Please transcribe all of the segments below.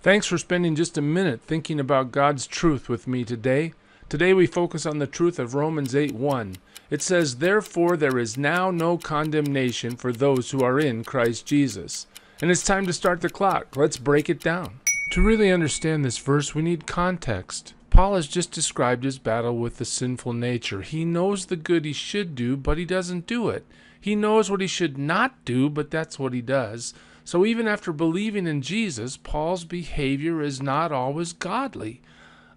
Thanks for spending just a minute thinking about God's truth with me today. Today we focus on the truth of Romans 8:1. It says, "Therefore there is now no condemnation for those who are in Christ Jesus." And it's time to start the clock. Let's break it down. To really understand this verse, we need context. Paul has just described his battle with the sinful nature. He knows the good he should do, but he doesn't do it. He knows what he should not do, but that's what he does. So even after believing in Jesus, Paul's behavior is not always godly.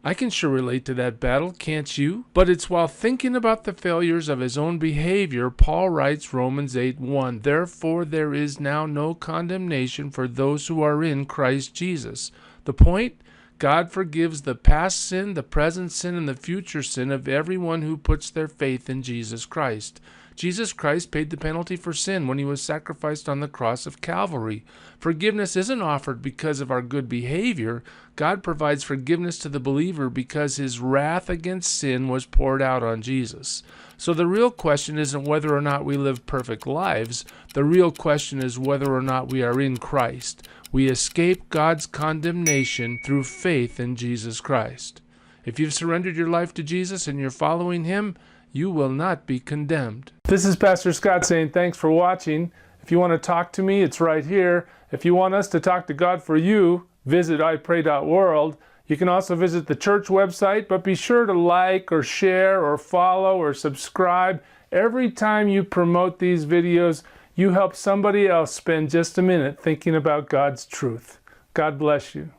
I can sure relate to that battle, can't you? But it's while thinking about the failures of his own behavior, Paul writes Romans 8:1, "Therefore there is now no condemnation for those who are in Christ Jesus." The point? God forgives the past sin, the present sin, and the future sin of everyone who puts their faith in Jesus Christ. Jesus Christ paid the penalty for sin when he was sacrificed on the cross of Calvary. Forgiveness isn't offered because of our good behavior. God provides forgiveness to the believer because his wrath against sin was poured out on Jesus. So the real question isn't whether or not we live perfect lives. The real question is whether or not we are in Christ. We escape God's condemnation through faith in Jesus Christ. If you've surrendered your life to Jesus and you're following him, you will not be condemned. This is Pastor Scott saying thanks for watching. If you want to talk to me, it's right here. If you want us to talk to God for you, visit ipray.world. You can also visit the church website, but be sure to like or share or follow or subscribe. Every time you promote these videos, you help somebody else spend just a minute thinking about God's truth. God bless you.